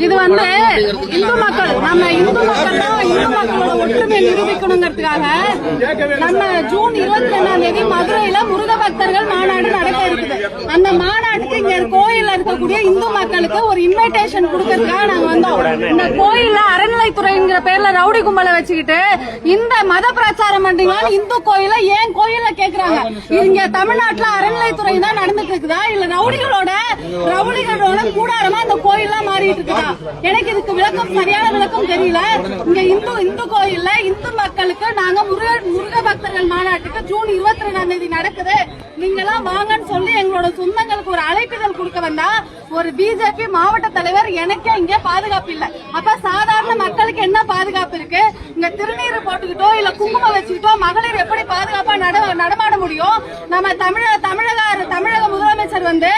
இது வந்து இந்து மக்கள் நம்ம இந்து மக்களோட ஒற்றுமை நிரூபிக்கணுங்கிறதுக்காக நம்ம ஜூன் 22 மதுரையில முருக பக்தர்கள் மாநாடு நடக்க இருக்குது. அந்த மாநாட்டுக்கு இங்க கோயில்ல இருக்கக்கூடிய இந்து மக்களுக்கு ஒரு இன்விடேஷன் கொடுக்கறதுக்காக நாங்க வந்தோம். இந்த கோயில்ல அறநிலைத்துறைங்கிற பேர்ல ரவுடி கும்பலை வச்சுக்கிட்டு இந்த மத பிரச்சாரம் பண்றீங்களான்னு இந்து கோயில ஏன் கோயில்ல கேக்குறாங்க. இங்க தமிழ்நாட்டுல அறநிலைத்துறை தான் நடந்துட்டு இருக்குதா இல்ல ரவுடிகளோட கூடாரமா அந்த கோயில்ல மாறிட்டு இருக்குதா? எனக்கு இதுக்கு விளக்கம் சரியான விளக்கம் தெரியல. இங்க இந்து கோயில்ல இந்து மக்களுக்கு நாங்க முருக பக்தர்கள் மாநாட்டுக்கு ஜூன் 22 நடக்குது, நீங்க எல்லாம் வாங்கன்னு சொல்லி எங்களோட சொந்தங்களுக்கு ஒரு அழைப்பிதழ் கொடுக்க வந்தா ஒரு பிஜேபி மாவட்ட தலைவர் எனக்கே இங்க பாதுகாப்பு இல்ல. அப்ப சாதாரண மக்களுக்கு என்ன பாதுகாப்பு இருக்கு? இங்க திருநீர் போட்டுக்கிட்டோ இல்ல குங்குமம் வச்சுக்கிட்டோ மகளிர் எப்படி பாதுகாப்பா நடமாட முடியும்? நம்ம தமிழக முதலமைச்சர் வந்து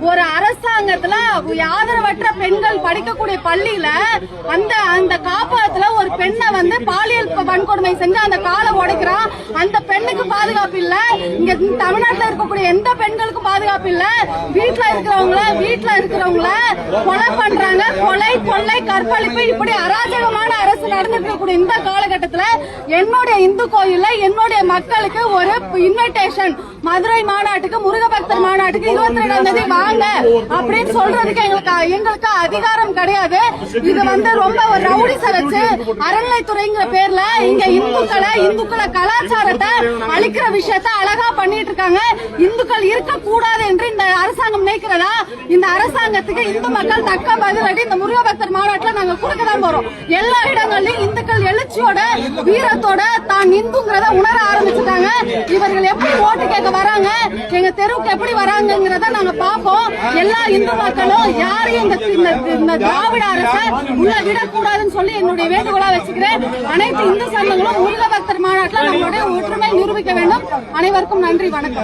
ஒரு அரசாங்கத்துல ஆதரவற்ற பெண்கள் படிக்கக்கூடிய பள்ளியில அந்த காப்பகத்துல ஒரு பெண்ணை வந்து பாலியல் வன்கொடுமை செஞ்சு அந்த காலை உடைக்கிறான். அந்த பெண்ணுக்கு பாதுகாப்பு இல்ல. இங்க தமிழ்நாட்டில் இருக்கக்கூடிய எந்த பெண்களுக்கும் பாதுகாப்பு இல்ல. வீட்டுல இருக்கிறவங்கள கொலை பண்றாங்க. கொலை கொள்ளை கற்பழிப்பு இப்படி அராஜகமான அரசு நடந்துட்டு இருக்கக்கூடிய இந்த காலகட்டத்தில் என்னுடைய இந்து கோயில்ல என்னுடைய மக்களுக்கு ஒரு இன்விடேஷன் மதுரை மாநாட்டுக்கு முருக பக்தர் மாநாட்டுக்கு 22 வாங்க அப்படின்னு சொல்றதுக்கு எங்களுக்கு அதிகாரம் கிடையாது. இது வந்து ரொம்ப ஒரு ரவுடிச வச்சு அறநிலைத்துறைங்கிற பேர்ல இங்க இந்துக்களை கலாச்சாரத்தை அழிக்கிற விஷயத்த அழகா பண்ணிட்டு இருக்காங்க. இந்துக்கள் இருக்கக்கூடாது என்று இந்த அரசாங்கம் நினைக்கிறதா? இந்த அரசாங்கத்துக்கு இந்து மக்கள் தக்க பதிலடி இந்த முருக பக்தர் மாநாட்டில் நாங்க கொடுக்கதான் போறோம். எல்லா இடங்களிலும் இந்துக்கள் எழுச்சியோட வீரத்தோட தான் இந்துங்கிறத உணர ஆரம்பிச்சுட்டாங்க. இவர்கள் எப்படி ஓட்டு கேட்க வராங்க, எங்க தெருவுக்கு எப்படி வராங்கிறத நாங்க பாப்போம். எல்லா இந்து மக்களும் யாரையும் இந்த திராவிட அரசை உள்ள விடக்கூடாதுன்னு சொல்லி என்னுடைய வேண்டுகோளா வச்சுக்கிறேன். அனைத்து இந்து சங்கங்களும் முருக பக்தர் மாநாட்டில் நம்மளுடைய ஒற்றுமை நிரூபிக்க வேண்டும். அனைவருக்கும் நன்றி, வணக்கம்.